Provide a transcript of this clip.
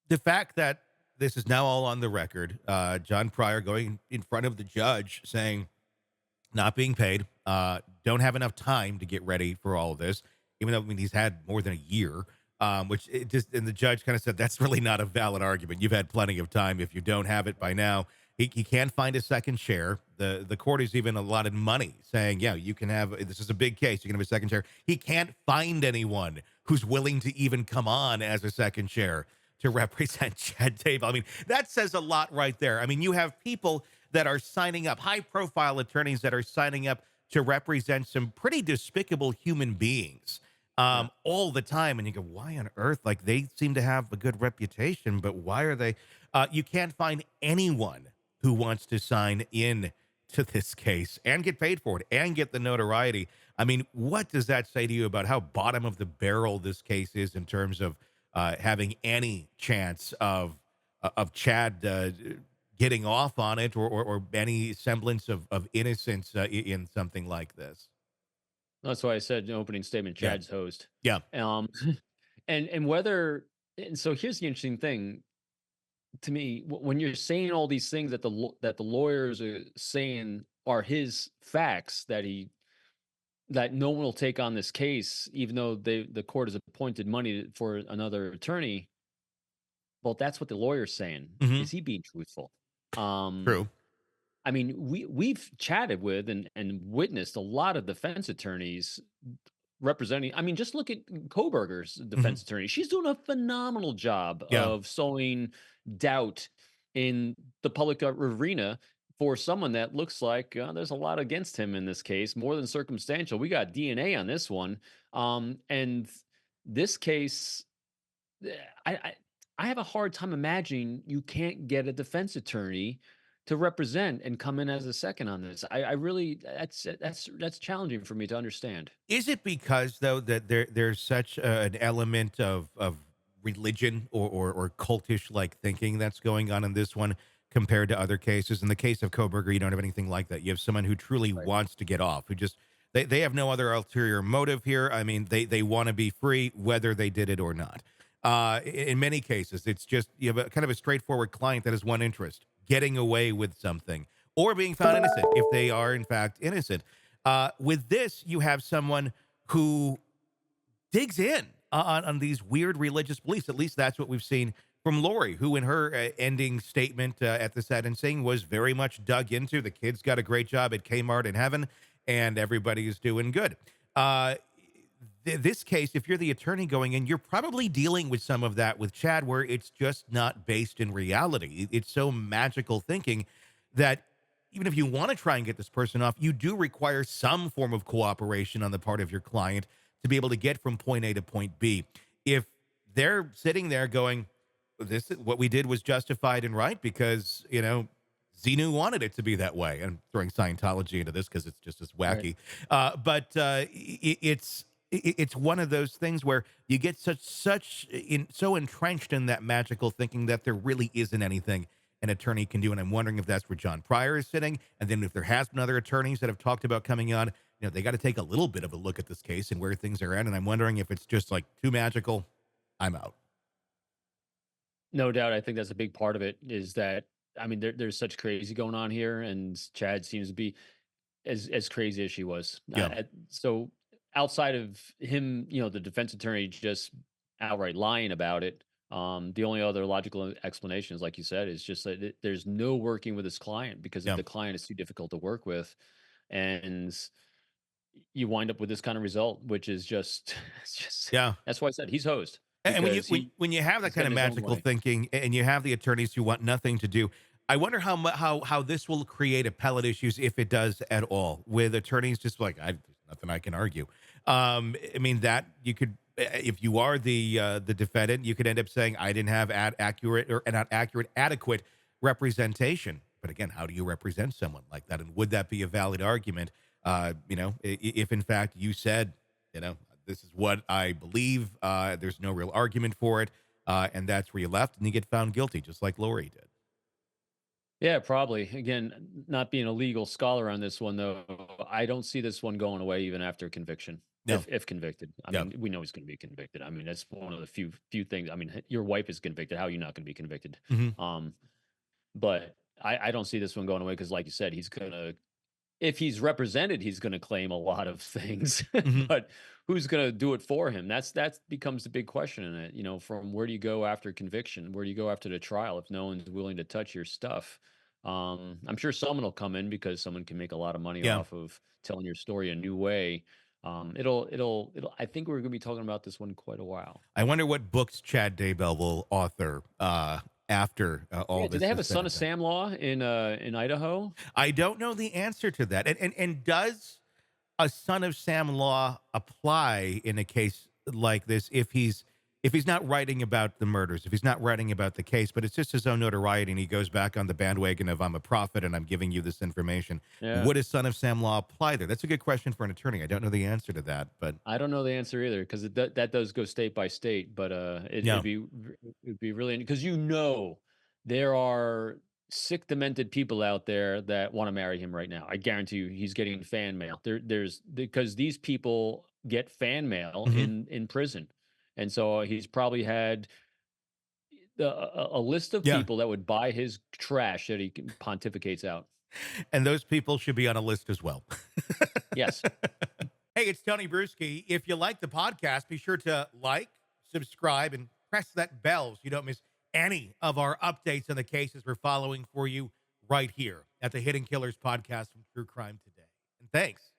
The fact that this is now all on the record, John Pryor going in front of the judge saying, not being paid, don't have enough time to get ready for all of this, even though I mean he's had more than a year. Which it just and the judge kind of said that's really not a valid argument. You've had plenty of time. If you don't have it by now, he can find a second chair. The court has even allotted money, saying, yeah, you can have this is a big case. You can have a second chair. He can't find anyone who's willing to even come on as a second chair to represent Chad Daybell. I mean, that says a lot right there. I mean, you have people that are signing up, high profile attorneys that are signing up to represent some pretty despicable human beings Yeah. all the time. And you go, why on earth? Like they seem to have a good reputation, but why are they? You can't find anyone who wants to sign in to this case and get paid for it and get the notoriety. I mean, what does that say to you about how bottom of the barrel this case is in terms of having any chance of Chad getting off on it or any semblance of innocence in something like this? That's why I said in opening statement, Yeah, Chad's host. yeah. Um, and whether and so here's the interesting thing to me when you're saying all these things that that the lawyers are saying are his facts that no one will take on this case, even though the court has appointed money for another attorney. Well, that's what the lawyer's saying. Hmm. Is he being truthful? Um, True. I mean, we've chatted with and witnessed a lot of defense attorneys representing. I mean, just look at Koberger's Hmm. defense attorney. She's doing a phenomenal job Yeah. of sowing doubt in the public arena for someone that looks like there's a lot against him in this case, more than circumstantial. We got DNA on this one, and this case, eh, I, I I have a hard time imagining you can't get a defense attorney to represent and come in as a second on this. I really that's challenging for me to understand. Is it because though that there's such an element of religion or cultish like thinking that's going on in this one compared to other cases? In the case of Koberger, you don't have anything like that. You have someone who truly Right. wants to get off, who just they have no other ulterior motive here. I mean, they want to be free whether they did it or not. In many cases, it's just you have a kind of a straightforward client that has one interest: getting away with something or being found innocent if they are in fact innocent. With this, you have someone who digs in on these weird religious beliefs. At least that's what we've seen from Lori, who in her ending statement at the sentencing was very much dug into. The kids got a great job at Kmart in heaven, and everybody is doing good. Uh, this case, if you're the attorney going in, you're probably dealing with some of that with Chad, where it's just not based in reality. It's so magical thinking that even if you want to try and get this person off, you do require some form of cooperation on the part of your client to be able to get from point A to point B. If they're sitting there going, this is what we did was justified and right because, Xenu wanted it to be that way. I'm throwing Scientology into this because it's just as Right. wacky. But it's one of those things where you get so entrenched in that magical thinking that there really isn't anything an attorney can do. And I'm wondering if that's where John Pryor is sitting. And then if there has been other attorneys that have talked about coming on, they got to take a little bit of a look at this case and where things are at. And I'm wondering if it's just like too magical. I'm out. No doubt. I think that's a big part of it is that I mean there's such crazy going on here, and Chad seems to be as crazy as she was. Yeah. So outside of him, the defense attorney just outright lying about it. The only other logical explanation is, like you said, is just that there's no working with his client because Yeah. the client is too difficult to work with, and you wind up with this kind of result, which is just, it's just Yeah. that's why I said he's host And when you because when when you have that he's kind getting of his own magical way. thinking and you have the attorneys who want nothing to do, I wonder how this will create appellate issues if it does at all, with attorneys just like there's nothing I can argue. I mean that you could if you are the defendant, you could end up saying I didn't have accurate or not accurate adequate representation. But again, how do you represent someone like that? And would that be a valid argument? If in fact you said, this is what I believe. There's no real argument for it. And that's where you left and you get found guilty, just like Lori did. Yeah, probably. Again, not being a legal scholar on this one, though, I don't see this one going away even after conviction. No. if convicted. I Yeah. mean, we know he's going to be convicted. I mean, that's one of the few things. I mean, your wife is convicted. How are you not going to be convicted? Hmm. Um, but I don't see this one going away because, like you said, he's gonna if he's represented, he's going to claim a lot of things, Hmm. but who's going to do it for him? That becomes the big question in it. You know, from where do you go after conviction? Where do you go after the trial if no one's willing to touch your stuff? I'm sure someone will come in because someone can make a lot of money Yeah. off of telling your story a new way. It'll. I think we're going to be talking about this one quite a while. I wonder what books Chad Daybell will author after all Yeah. Do they this have is a said son and of done. Sam Law in Idaho? I don't know the answer to that. And does a son of Sam law apply in a case like this if he's not writing about the murders, if he's not writing about the case, but it's just his own notoriety and he goes back on the bandwagon of I'm a prophet and I'm giving you this information. Yeah. Would a son of Sam law apply there? That's a good question for an attorney. I don't know the answer to that, but I don't know the answer either because that does go state by state, but yeah. it'd be really because there are sick, demented people out there that want to marry him right now. I guarantee you, he's getting fan mail. There's because these people get fan mail Hmm. in prison, and so he's probably had a list of Yeah. people that would buy his trash that he pontificates out. And those people should be on a list as well. Yes. Hey, it's Tony Brueski. If you like the podcast, be sure to like, subscribe, and press that bell so you don't miss any of our updates on the cases we're following for you right here at the Hidden Killers podcast from True Crime Today. And thanks